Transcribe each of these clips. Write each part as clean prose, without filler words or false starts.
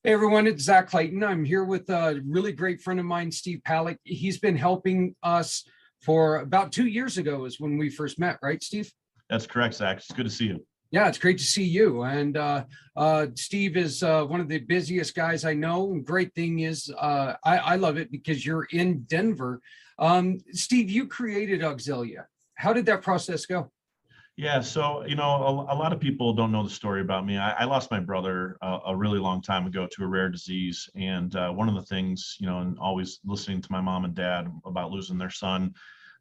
Hey everyone, it's Zach Clayton. I'm here with a really great friend of mine, Steve Palak. He's been helping us for about 2 years ago is when we first met, right, Steve? That's correct, Zach. It's good to see you. Yeah, it's great to see you. And Steve is one of the busiest guys I know. And great thing is, I love it because you're in Denver. Steve, you created Auxillia. How did that process go? Yeah, so a lot of people don't know the story about me. I lost my brother a really long time ago to a rare disease, and one of the things, and always listening to my mom and dad about losing their son,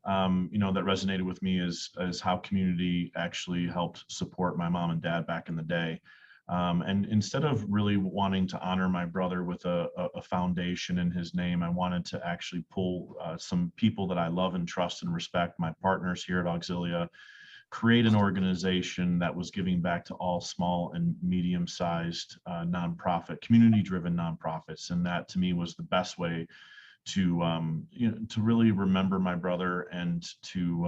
that resonated with me is how community actually helped support my mom and dad back in the day. And instead of really wanting to honor my brother with a foundation in his name, I wanted to actually pull some people that I love and trust and respect, my partners here at Auxilia, create an organization that was giving back to all small and medium-sized nonprofit, community-driven nonprofits, and that to me was the best way to to really remember my brother and to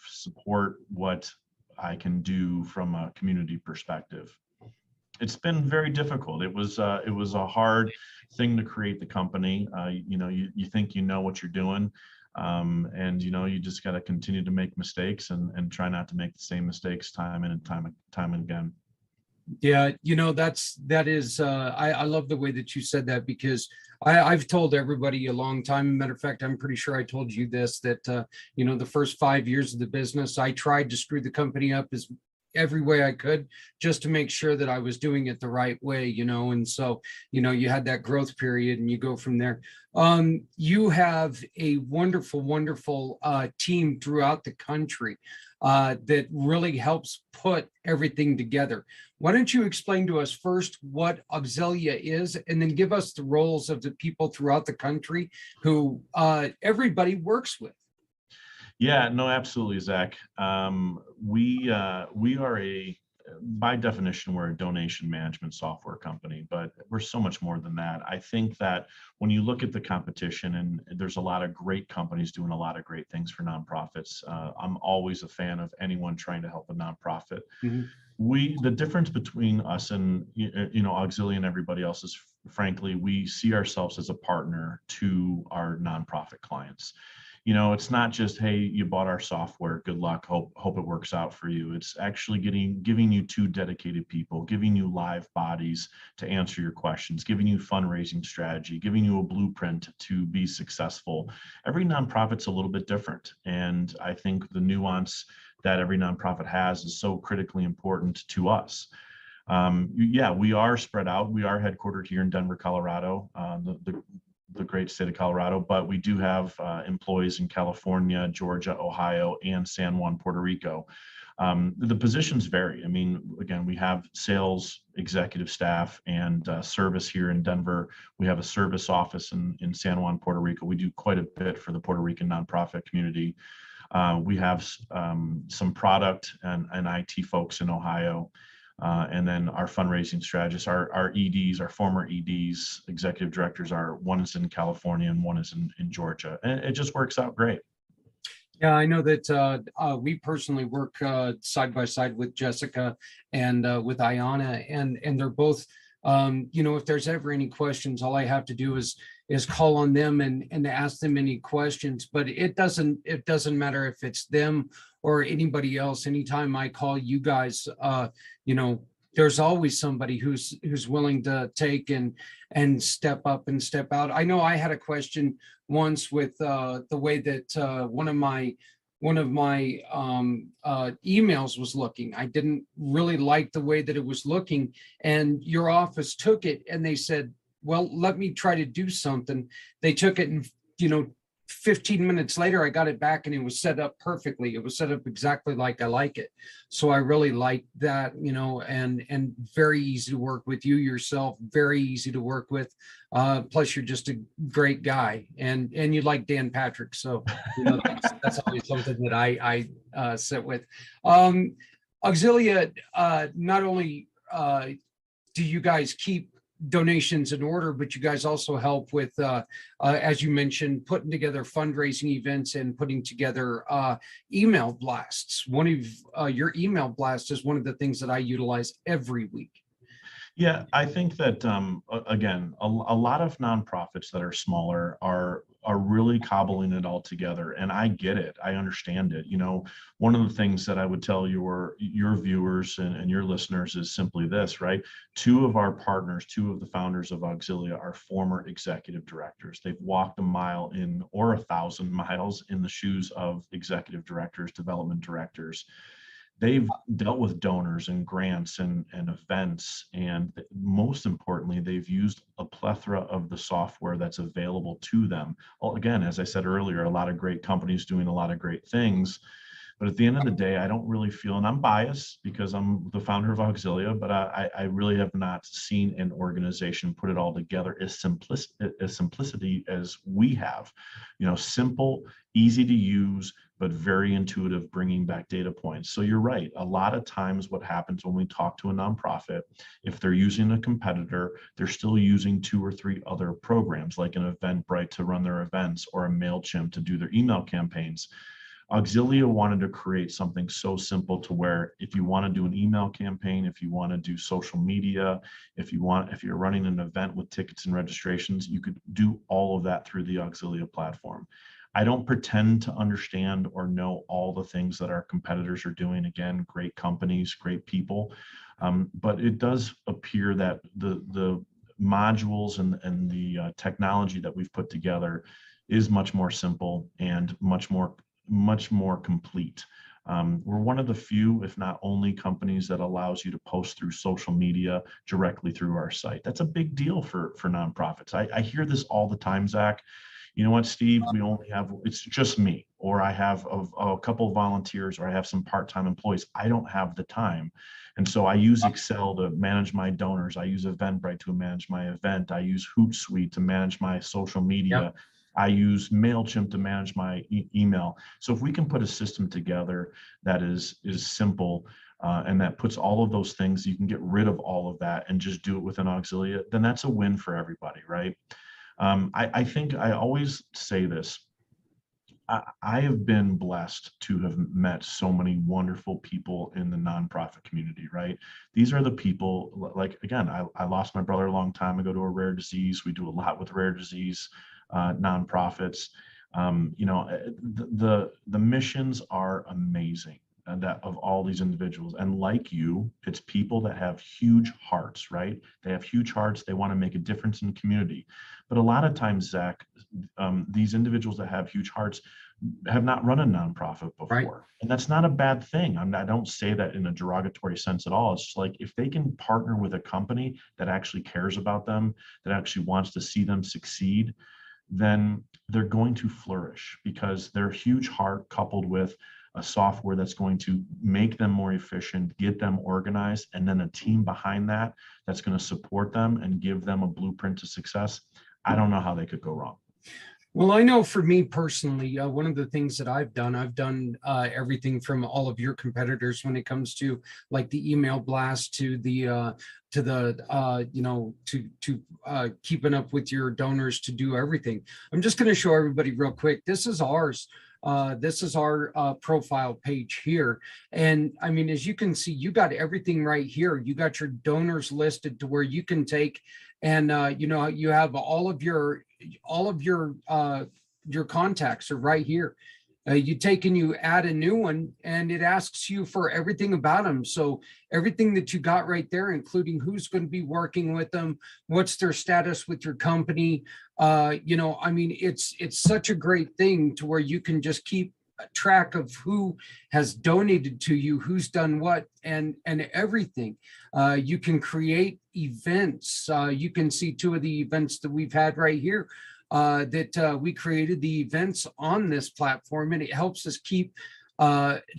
support what I can do from a community perspective. It's been very difficult. It was a hard thing to create the company. You think you know what you're doing. And you just got to continue to make mistakes and try not to make the same mistakes time and time and again. Yeah, that is I love the way that you said that because I've told everybody a long time. Matter of fact, I'm pretty sure I told you this, that the first 5 years of the business, I tried to screw the company up as every way I could just to make sure that I was doing it the right way, and so you had that growth period and you go from there. You have a wonderful team throughout the country that really helps put everything together. Why don't you explain to us first what Auxillia is, and then give us the roles of the people throughout the country who everybody works with? Yeah, no, absolutely, Zach. We are by definition, we're a donation management software company, but we're so much more than that. I think that when you look at the competition, and there's a lot of great companies doing a lot of great things for nonprofits, I'm always a fan of anyone trying to help a nonprofit. Mm-hmm. The difference between us and Auxillia and everybody else is, frankly, we see ourselves as a partner to our nonprofit clients. It's not just, hey, you bought our software, good luck, hope it works out for you. It's actually giving you two dedicated people, giving you live bodies to answer your questions, giving you fundraising strategy, giving you a blueprint to be successful. Every nonprofit's a little bit different, and I think the nuance that every nonprofit has is so critically important to us. Yeah, we are spread out. We are headquartered here in Denver, Colorado, the great state of Colorado, but we do have employees in California, Georgia, Ohio, and San Juan, Puerto Rico. The positions vary. I mean, again, we have sales, executive staff, and service here in Denver. We have a service office in San Juan, Puerto Rico. We do quite a bit for the Puerto Rican nonprofit community. We have some product and IT folks in Ohio. And then our fundraising strategists, our EDs, our former EDs, executive directors, one is in California and one is in Georgia. And it just works out great. Yeah, I know that we personally work side by side with Jessica and with Ayana, and they're both, if there's ever any questions, all I have to do is call on them and ask them any questions. But it doesn't matter if it's them or anybody else. Anytime I call you guys, there's always somebody who's willing to take and step up and step out. I know I had a question once with the way that one of my emails was looking. I didn't really like the way that it was looking, and your office took it and they said, well, let me try to do something. They took it and 15 minutes later, I got it back and it was set up perfectly. It was set up exactly like I like it. So I really like that, and very easy to work with. You yourself, very easy to work with. Plus you're just a great guy, and you like Dan Patrick. So, that's always something that I sit with. Auxillia, not only do you guys keep donations in order, but you guys also help with, as you mentioned, putting together fundraising events and putting together email blasts. One of your email blasts is one of the things that I utilize every week. Yeah, I think that again, a lot of nonprofits that are smaller are really cobbling it all together, and I get it. I understand it. You know, one of the things that I would tell your viewers and your listeners is simply this, right? Two of our partners, two of the founders of Auxilia, are former executive directors. They've walked a mile in or 1,000 miles in the shoes of executive directors, development directors. They've dealt with donors and grants and events, and most importantly, they've used a plethora of the software that's available to them. Well, again, as I said earlier, a lot of great companies doing a lot of great things, but at the end of the day, I don't really feel, and I'm biased because I'm the founder of Auxilia, but I really have not seen an organization put it all together as simplicity as we have. You know, simple, easy to use, but very intuitive, bringing back data points. So you're right. A lot of times what happens when we talk to a nonprofit, if they're using a competitor, they're still using 2 or 3 other programs like an Eventbrite to run their events or a MailChimp to do their email campaigns. Auxilia wanted to create something so simple to where if you want to do an email campaign, if you want to do social media, if you're running an event with tickets and registrations, you could do all of that through the Auxilia platform. I don't pretend to understand or know all the things that our competitors are doing. Again, great companies, great people, but it does appear that the modules and the technology that we've put together is much more simple and much more complete. We're one of the few, if not only, companies that allows you to post through social media directly through our site. That's a big deal for nonprofits. I hear this all the time, Zach. You know what, Steve, we only have, it's just me, or I have a couple of volunteers, or I have some part-time employees. I don't have the time. And so I use Excel to manage my donors. I use Eventbrite to manage my event. I use Hootsuite to manage my social media. Yep. I use MailChimp to manage my email. So if we can put a system together that is simple, and that puts all of those things, you can get rid of all of that and just do it within Auxilia, then that's a win for everybody, right? I think I always say this. I have been blessed to have met so many wonderful people in the nonprofit community, right? These are the people, like, again, I lost my brother a long time ago to a rare disease. We do a lot with rare disease nonprofits. You know, the missions are amazing, and that of all these individuals. And like you, it's people that have huge hearts, right? They have huge hearts. They want to make a difference in the community. But a lot of times, Zach, these individuals that have huge hearts have not run a nonprofit Right. before. And that's not a bad thing. I don't say that in a derogatory sense at all. It's just like if they can partner with a company that actually cares about them, that actually wants to see them succeed, then they're going to flourish because their huge heart coupled with a software that's going to make them more efficient, get them organized, and then a team behind that that's going to support them and give them a blueprint to success. I don't know how they could go wrong. Well, I know for me personally, one of the things that I've done everything from all of your competitors when it comes to like the email blast to the you know, to keeping up with your donors to do everything. I'm just going to show everybody real quick. This is ours. This is our profile page here. And I mean, as you can see, you got everything right here. You got your donors listed to where you can take and, you know, you have all of your contacts are right here. You take and you add a new one and it asks you for everything about them. So everything that you got right there, including who's going to be working with them, what's their status with your company. You know, I mean, it's such a great thing to where you can just keep track of who has donated to you, who's done what, and everything. You can create events. You can see 2 of the events that we've had right here. That we created the events on this platform, and it helps us keep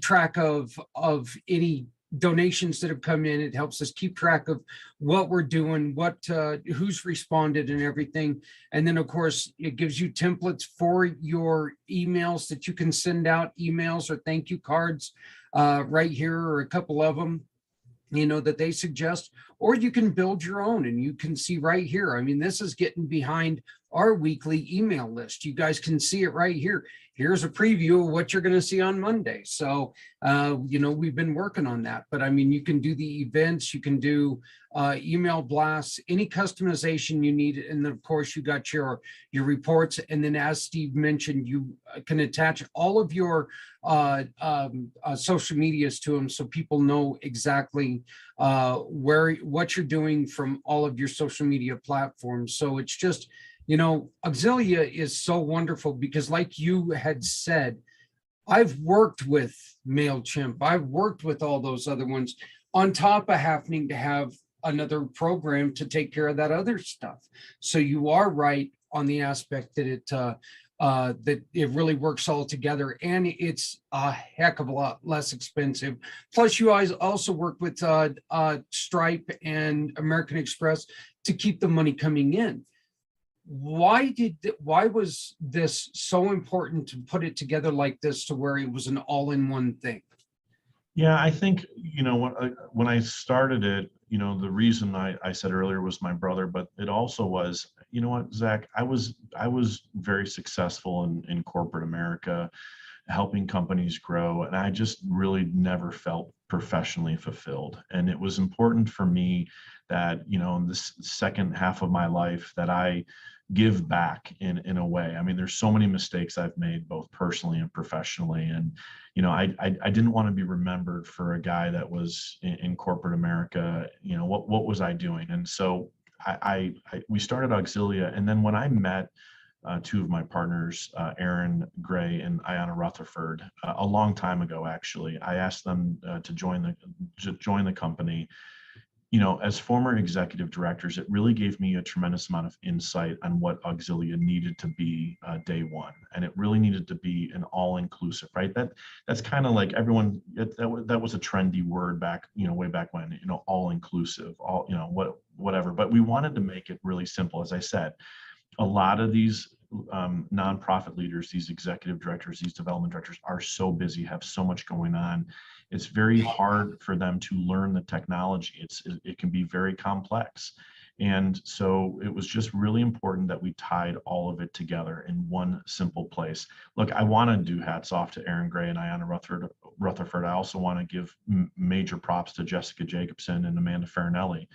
track of any donations that have come in. It helps us keep track of what we're doing, what who's responded and everything. And then of course it gives you templates for your emails that you can send out emails or thank you cards right here, or a couple of them, you know, that they suggest, or you can build your own. And you can see right here, I mean, this is getting behind our weekly email list. You guys can see it right here. Here's a preview of what you're going to see on Monday. So, we've been working on that. But I mean, you can do the events, you can do email blasts, any customization you need. And then, of course, you got your reports. And then, as Steve mentioned, you can attach all of your social medias to them so people know exactly what you're doing from all of your social media platforms. So it's just, Auxilia is so wonderful because, like you had said, I've worked with MailChimp, I've worked with all those other ones on top of having to have another program to take care of that other stuff. So you are right on the aspect that it really works all together, and it's a heck of a lot less expensive. Plus, you guys also work with Stripe and American Express to keep the money coming in. Why was this so important to put it together like this to where it was an all-in-one thing? Yeah, I think, when I started it, the reason I said earlier was my brother, but it also was, you know what, Zach, I was very successful in corporate America, helping companies grow, and I just really never felt professionally fulfilled. And it was important for me that, in this second half of my life, that I give back in a way. I mean, there's so many mistakes I've made, both personally and professionally. And, I didn't want to be remembered for a guy that was in corporate America. What was I doing? And so we started Auxilia. And then when I met two of my partners, Aaron Gray and Ayanna Rutherford, a long time ago, actually, I asked them to join the company. As former executive directors, it really gave me a tremendous amount of insight on what Auxilia needed to be day one, and it really needed to be an all-inclusive, right? That's kind of like everyone. That was a trendy word back, way back when. All-inclusive, whatever. But we wanted to make it really simple. As I said, a lot of these nonprofit leaders, these executive directors, these development directors are so busy, have so much going on. It's very hard for them to learn the technology. It can be very complex. And so it was just really important that we tied all of it together in one simple place. Look, I want to do hats off to Aaron Gray and Ayanna Rutherford. I also want to give major props to Jessica Jacobson and Amanda Farinelli.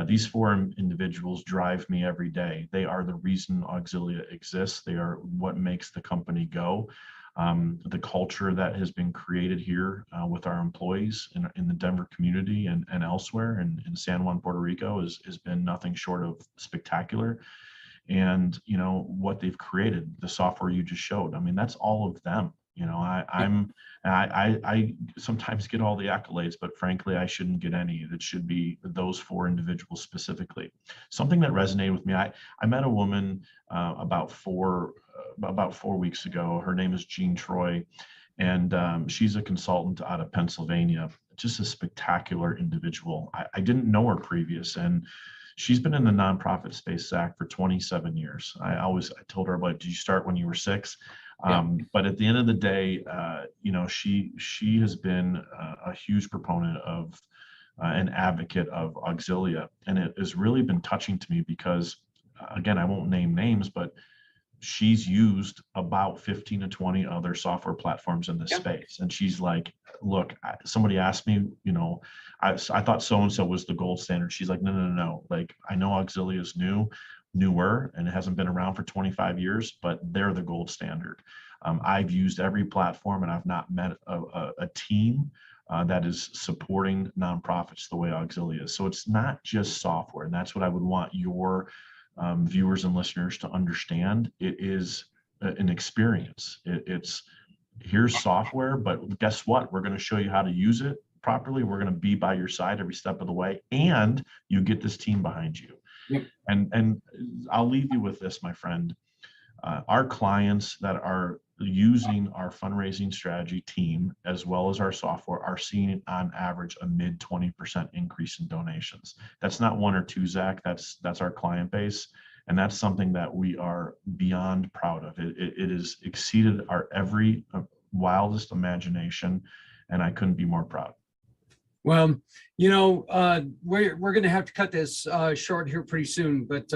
These four individuals drive me every day. They are the reason Auxilia exists. They are what makes the company go. The culture that has been created here with our employees in the Denver community and elsewhere in San Juan, Puerto Rico has been nothing short of spectacular. And what they've created, the software you just showed, I mean, that's all of them. I sometimes get all the accolades, but frankly, I shouldn't get any. That should be those four individuals specifically. Something that resonated with me. I met a woman about 4 weeks ago. Her name is Jean Troy, and she's a consultant out of Pennsylvania. Just a spectacular individual. I didn't know her previous, and she's been in the nonprofit space, Zach, for 27 years. I told her, like, did you start when you were 6? But at the end of the day, she has been a huge proponent of an advocate of Auxilia, and it has really been touching to me because, again, I won't name names, but she's used about 15 to 20 other software platforms in this space, and she's like, look, somebody asked me, I thought so-and-so was the gold standard. She's like, no. Like, I know Auxilia is newer and it hasn't been around for 25 years, but they're the gold standard. I've used every platform, and I've not met a team that is supporting nonprofits the way Auxilia is. So it's not just software, and that's what I would want your viewers and listeners to understand. It is an experience. It's here's software, but guess what? We're going to show you how to use it properly. We're going to be by your side every step of the way, and you get this team behind you. Yep. And I'll leave you with this, my friend. Our clients that are using our fundraising strategy team as well as our software are seeing on average a mid 20% increase in donations. That's not one or two, Zach. That's our client base, and that's something that we are beyond proud of. It has exceeded our every wildest imagination, and I couldn't be more proud. Well, we're going to have to cut this short here pretty soon. But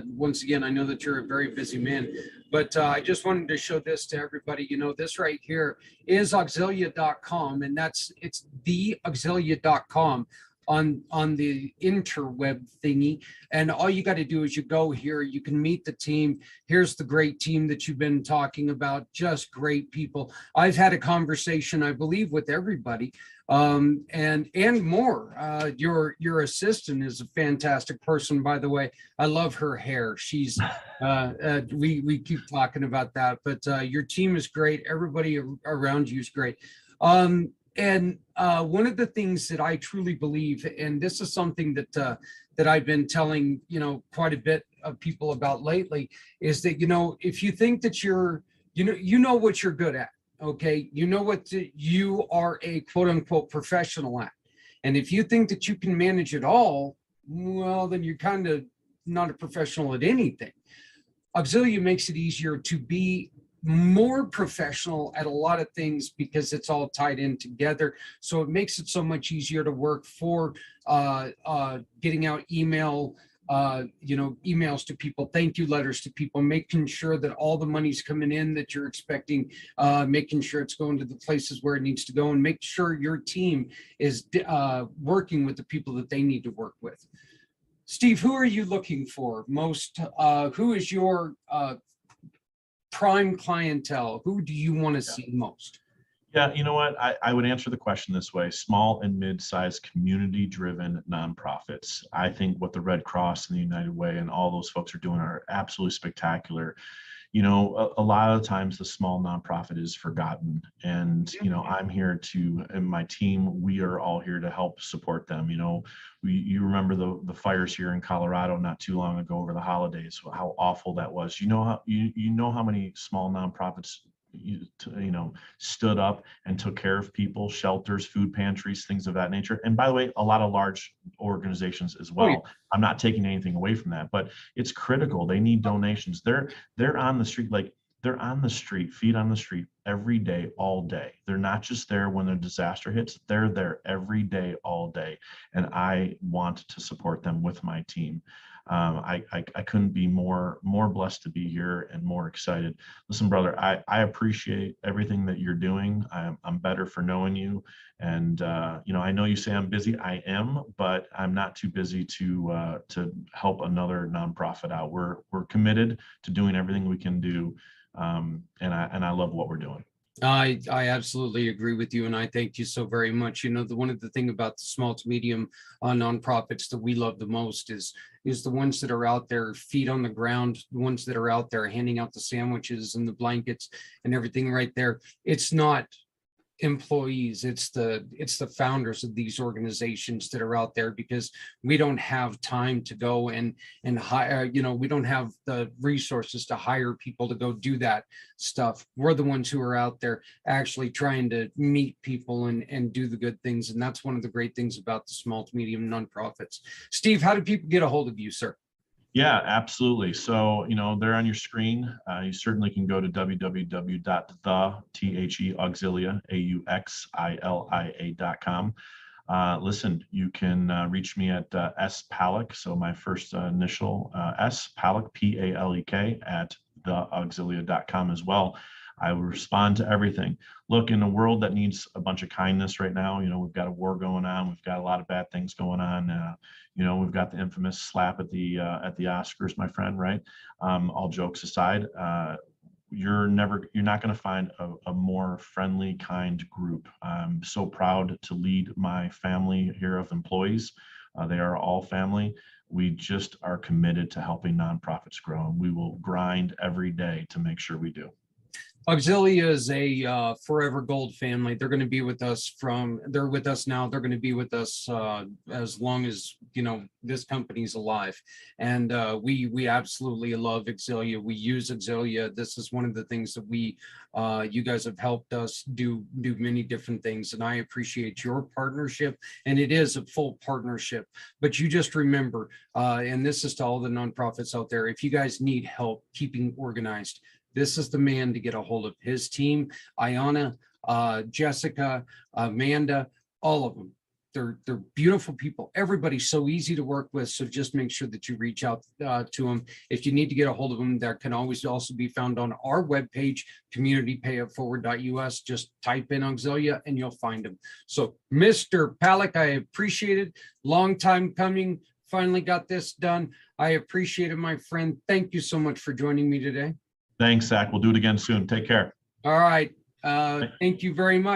once again, I know that you're a very busy man. But I just wanted to show this to everybody. This right here is Auxillia.com, and it's the Auxillia.com on the interweb thingy. And all you got to do is you go here, you can meet the team. Here's the great team that you've been talking about, just great people. I've had a conversation, I believe, with everybody, and more. Your assistant is a fantastic person, by the way. I love her hair. She's we keep talking about that, but your team is great. Everybody around you is great. And one of the things that I truly believe, and this is something that I've been telling quite a bit of people about lately, is that if you think that you're what you're good at, okay, what you are a quote unquote professional at, and if you think that you can manage it all, well, then you're kind of not a professional at anything. Auxillia makes it easier to be more professional at a lot of things because it's all tied in together. So it makes it so much easier to work for getting out emails to people, thank you letters to people, making sure that all the money's coming in that you're expecting, making sure it's going to the places where it needs to go, and make sure your team is working with the people that they need to work with. Steve, who are you looking for most? Who is your prime clientele? Who do you want to see most? Yeah, you know what? I would answer the question this way: small and mid-sized community-driven nonprofits. I think what the Red Cross and the United Way and all those folks are doing are absolutely spectacular. A lot of times the small nonprofit is forgotten, and I'm here and my team, we are all here to help support them. You remember the fires here in Colorado not too long ago over the holidays, how awful that was. How many small nonprofits stood up and took care of people, shelters, food pantries, things of that nature. And by the way, a lot of large organizations as well. Oh, yeah. I'm not taking anything away from that, but it's critical. They need donations. They're on the street, they're on the street, feet on the street every day, all day. They're not just there when a disaster hits, they're there every day, all day. And I want to support them with my team. I couldn't be more blessed to be here and more excited. Listen, brother, I appreciate everything that you're doing. I'm better for knowing you. And, I know you say I'm busy. I am, but I'm not too busy to help another nonprofit out. We're committed to doing everything we can do. And I love what we're doing. I absolutely agree with you, and I thank you so very much. One of the thing about the small to medium nonprofits that we love the most is the ones that are out there, feet on the ground, the ones that are out there handing out the sandwiches and the blankets and everything right there. It's not employees, it's the founders of these organizations that are out there, because we don't have time to go and hire, we don't have the resources to hire people to go do that stuff. We're the ones who are out there actually trying to meet people and do the good things, and that's one of the great things about the small to medium nonprofits. Steve, how do people get a hold of you, sir? Yeah, absolutely. So, they're on your screen. You certainly can go to www.auxilia.com. Listen, you can reach me at S Palak. So my first initial S Palak, Palek, at theauxilia.com as well. I will respond to everything. Look, in a world that needs a bunch of kindness right now, we've got a war going on. We've got a lot of bad things going on. We've got the infamous slap at the Oscars, my friend, right? All jokes aside, you're not going to find a more friendly, kind group. I'm so proud to lead my family here of employees. They are all family. We just are committed to helping nonprofits grow, and we will grind every day to make sure we do. Auxillia is a forever gold family. They're going to be with us they're with us now. They're going to be with us as long as, this company's alive. And we absolutely love Auxillia. We use Auxillia. This is one of the things that you guys have helped us do many different things. And I appreciate your partnership. And it is a full partnership. But you just remember, and this is to all the nonprofits out there, if you guys need help keeping organized, this is the man to get a hold of. His team, Ayana, Jessica, Amanda, all of them. they're beautiful people. Everybody's so easy to work with. So just make sure that you reach out to them. If you need to get a hold of them, that can always also be found on our webpage, communitypayitforward.us. Just type in Auxillia and you'll find them. So Mr. Palak, I appreciate it. Long time coming. Finally got this done. I appreciate it, my friend. Thank you so much for joining me today. Thanks, Zach. We'll do it again soon. Take care. All right. Thank you very much.